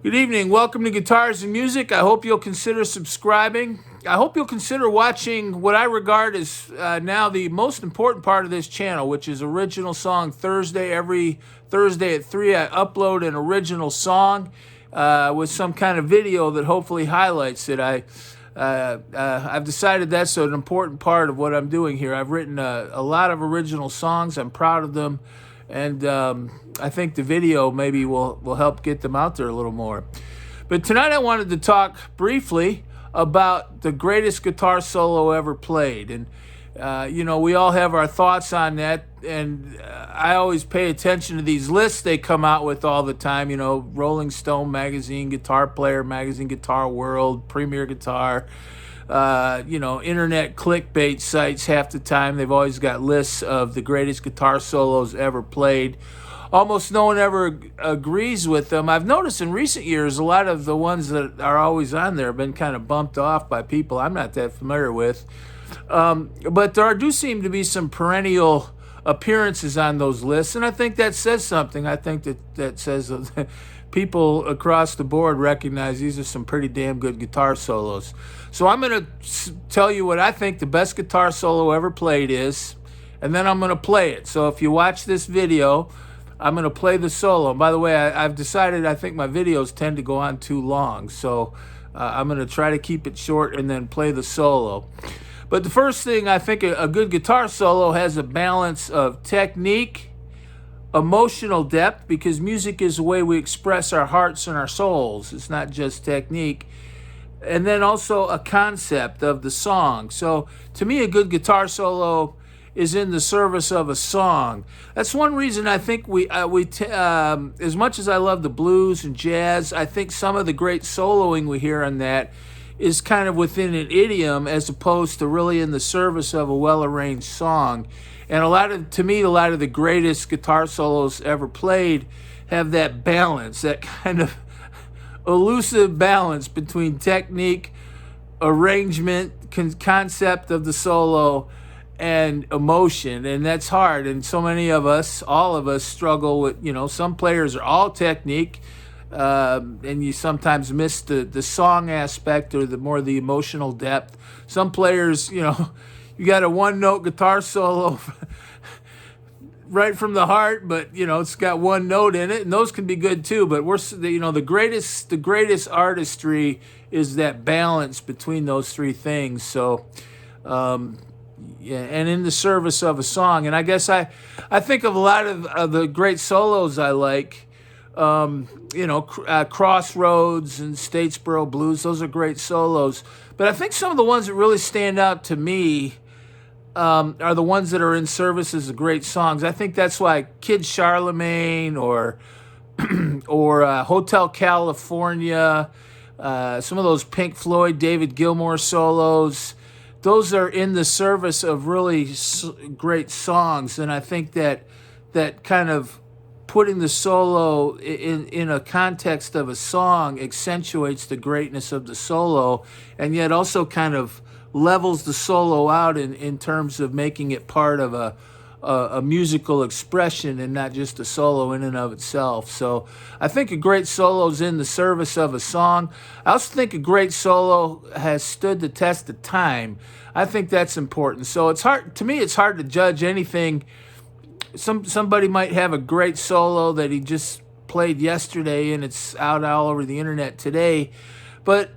Good evening. Welcome to Guitars and Music. I hope you'll consider subscribing. I hope you'll consider watching what I regard as now the most important part of this channel, which is Original Song Thursday. Every Thursday at 3, I upload an original song with some kind of video that hopefully highlights it. I've decided that's an important part of what I'm doing here. I've written a lot of original songs. I'm proud of them. And I think the video maybe will help get them out there a little more. But tonight I wanted to talk briefly about the greatest guitar solo ever played. And, we all have our thoughts on that. And I always pay attention to these lists they come out with all the time. Rolling Stone Magazine, Guitar Player Magazine, Guitar World, Premier Guitar. Internet clickbait sites half the time. They've always got lists of the greatest guitar solos ever played. Almost no one ever agrees with them. I've noticed in recent years a lot of the ones that are always on there have been kind of bumped off by people I'm not that familiar with. But there do seem to be some perennial appearances on those lists, and I think that says something. I think that says that people across the board recognize these are some pretty damn good guitar solos. So I'm going to tell you what I think the best guitar solo ever played is, and then I'm going to play it. So if you watch this video, I'm going to play the solo. And by the way, I've decided I think my videos tend to go on too long, so I'm going to try to keep it short and then play the solo. But the first thing, I think a good guitar solo has a balance of technique, emotional depth, because music is the way we express our hearts and our souls. It's not just technique. And then also a concept of the song. So to me, a good guitar solo is in the service of a song. That's one reason I think as much as I love the blues and jazz, I think some of the great soloing we hear on that is kind of within an idiom as opposed to really in the service of a well-arranged song. And a lot of the greatest guitar solos ever played have that balance, that kind of elusive balance between technique, arrangement, concept of the solo, and emotion. And that's hard. And so many of us, all of us, struggle with, some players are all technique, and you sometimes miss the song aspect or the emotional depth. Some players, you got a one-note guitar solo right from the heart, but it's got one note in it, and those can be good too. But the greatest artistry is that balance between those three things. So, yeah, and in the service of a song. And I guess I think of a lot of the great solos I like. Crossroads and Statesboro Blues, those are great solos. But I think some of the ones that really stand out to me are the ones that are in service as great songs. I think that's why Kid Charlemagne or Hotel California, some of those Pink Floyd, David Gilmour solos, those are in the service of really great songs. And I think that kind of putting the solo in a context of a song accentuates the greatness of the solo, and yet also kind of levels the solo out in terms of making it part of a musical expression and not just a solo in and of itself. So I think a great solo is in the service of a song. I also think a great solo has stood the test of time. I think that's important. So it's hard to judge anything. Somebody might have a great solo that he just played yesterday and it's out all over the internet today. But,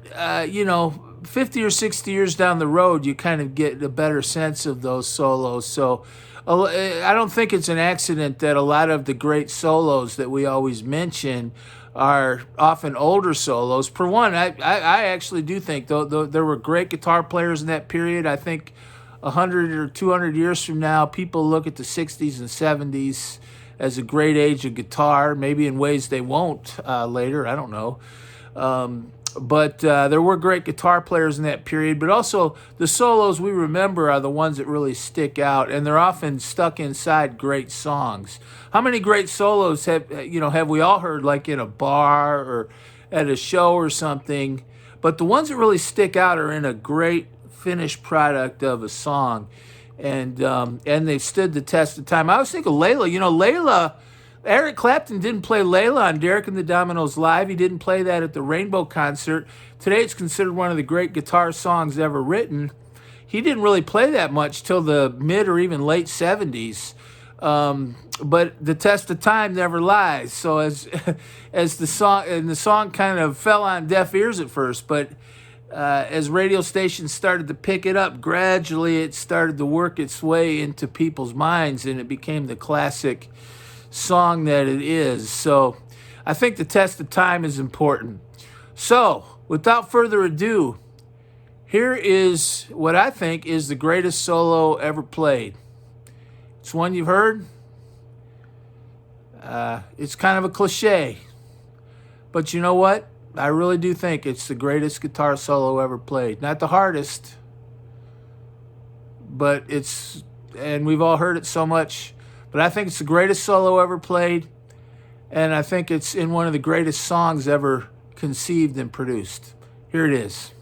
50 or 60 years down the road, you kind of get a better sense of those solos. So I don't think it's an accident that a lot of the great solos that we always mention are often older solos. For one, I actually do think, though, there were great guitar players in that period. I think 100 or 200 years from now, people look at the 60s and 70s as a great age of guitar, maybe in ways they won't later. I don't know. But there were great guitar players in that period, but also the solos we remember are the ones that really stick out, and they're often stuck inside great songs. How many great solos have we all heard, like in a bar or at a show or something? But the ones that really stick out are in a great finished product of a song, and they've stood the test of time. I always think of Layla. Eric Clapton didn't play Layla on Derek and the Dominoes Live. He didn't play that at the Rainbow concert. Today it's considered one of the great guitar songs ever written. He didn't really play that much till the mid or even late 70s. But the test of time never lies. So as as the song kind of fell on deaf ears at first, but as radio stations started to pick it up, gradually it started to work its way into people's minds, and it became the classic song that it is. So I think the test of time is important. So without further ado, here is what I think is the greatest solo ever played. It's one you've heard. It's kind of a cliche, but you know what? I really do think it's the greatest guitar solo ever played. Not the hardest, but and we've all heard it so much, but I think it's the greatest solo ever played, and I think it's in one of the greatest songs ever conceived and produced. Here it is.